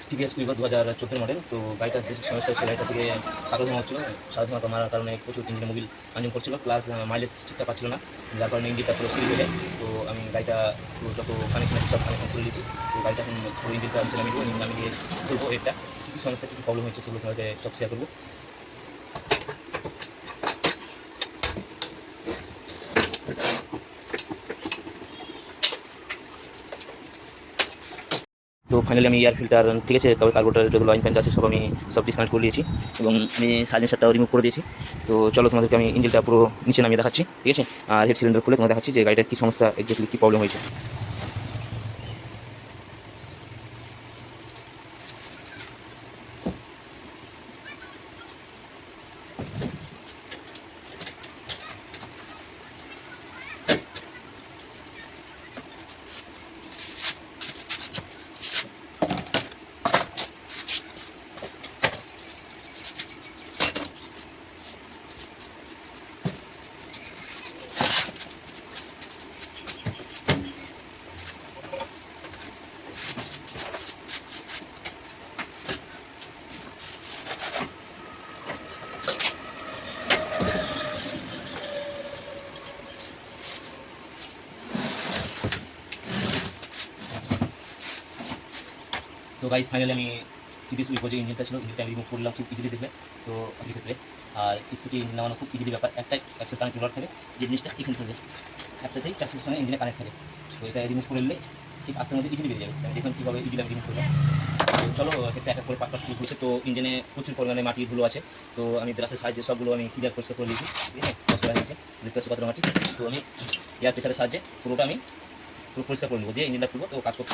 TVS Wego 2014 model. তো গাড়িটার যে সমস্যা হচ্ছে, গাড়িটা থেকে সাদা ধোঁয়া হচ্ছিল। সাদা ধোঁয়া মারার কারণে প্রচুর ইঞ্জিনে মোবিল কনজিউম করছিল, প্লাস মাইলেজ ঠিকঠাক পাচ্ছিল না, যার কারণে ইঞ্জিনটা পুরো সিল হয়ে যায়। তো আমি গাড়িটা পুরো যত কানেকশন আছে সব কানেকশন করে দিয়েছি। তো গাড়িটা এখন পুরো ইঞ্জিনটা হচ্ছে নামিয়ে দেবো, ইঞ্জিন নামিয়ে দিয়ে খুলবো। এটা কী কী সমস্যা, কী কী প্রবলেম হচ্ছে সেগুলো তোমাকে সব শেয়ার করবো। তো ফাইনালি আমি এয়ার ফিল্টার ঠিক আছে, তবে কার্বোরেটর যেগুলো লাইন ফ্যান আছে সব ডিসকানেক্ট করে দিয়েছি এবং আমি সাইলেন্সারটাও রিমুভ করে দিয়েছি। তো চলো তোমাদেরকে আমি ইঞ্জিনটা পুরো নিচে নামিয়ে দেখাচ্ছি, ঠিক আছে। আর হেড সিলিন্ডার খুলে তোমাদের দেখাচ্ছি যে গাড়িটার কী সমস্যা, এক্স্যাক্টলি কী প্রবলেম হয়েছে। তো গাইজ ফাইনালি আমি টিভিএস উইগো যে ইঞ্জিনটা ছিল, ইঞ্জিনটা রিমুভ করলাম খুব ইজিলি, দেখবে তো এই ক্ষেত্রে। আর স্কুটি ইঞ্জিন নামানো খুব ইজিলি ব্যাপার, একটাই একশো কানেক্ট রড থাকে, যে জিনিসটা এখানে থাকবে, একটাতেই চাষের সঙ্গে ইঞ্জিনে কানেক্ট থাকে। তো এটা রিমুভ করে নিলে ঠিক আস্তে মধ্যে ইজিলি বেরিয়ে যাবে। আমি দেখুন কীভাবে ইজিলি আমি রিমুভ করলাম। তো চলো ক্ষেত্রে এক এক করে পাট পাট খুলে। তো ইঞ্জিনে প্রচুর পরিমাণে মাটি ধুলো আছে, তো আমি ব্রাশের সাহায্যে সবগুলো আমি ক্লিয়ার পরিষ্কার করে দিয়েছি, ঠিক আছে। পরিষ্কার হয়ে গেছে, দেখতে পাচ্ছি কতটা মাটি। তো আমি এয়ার প্রেসারের সাহায্যে পুরোটা আমি পুরো পরিষ্কার করে নেবো, দিয়ে ইঞ্জিনটা খুলবো, তো কাজ করতে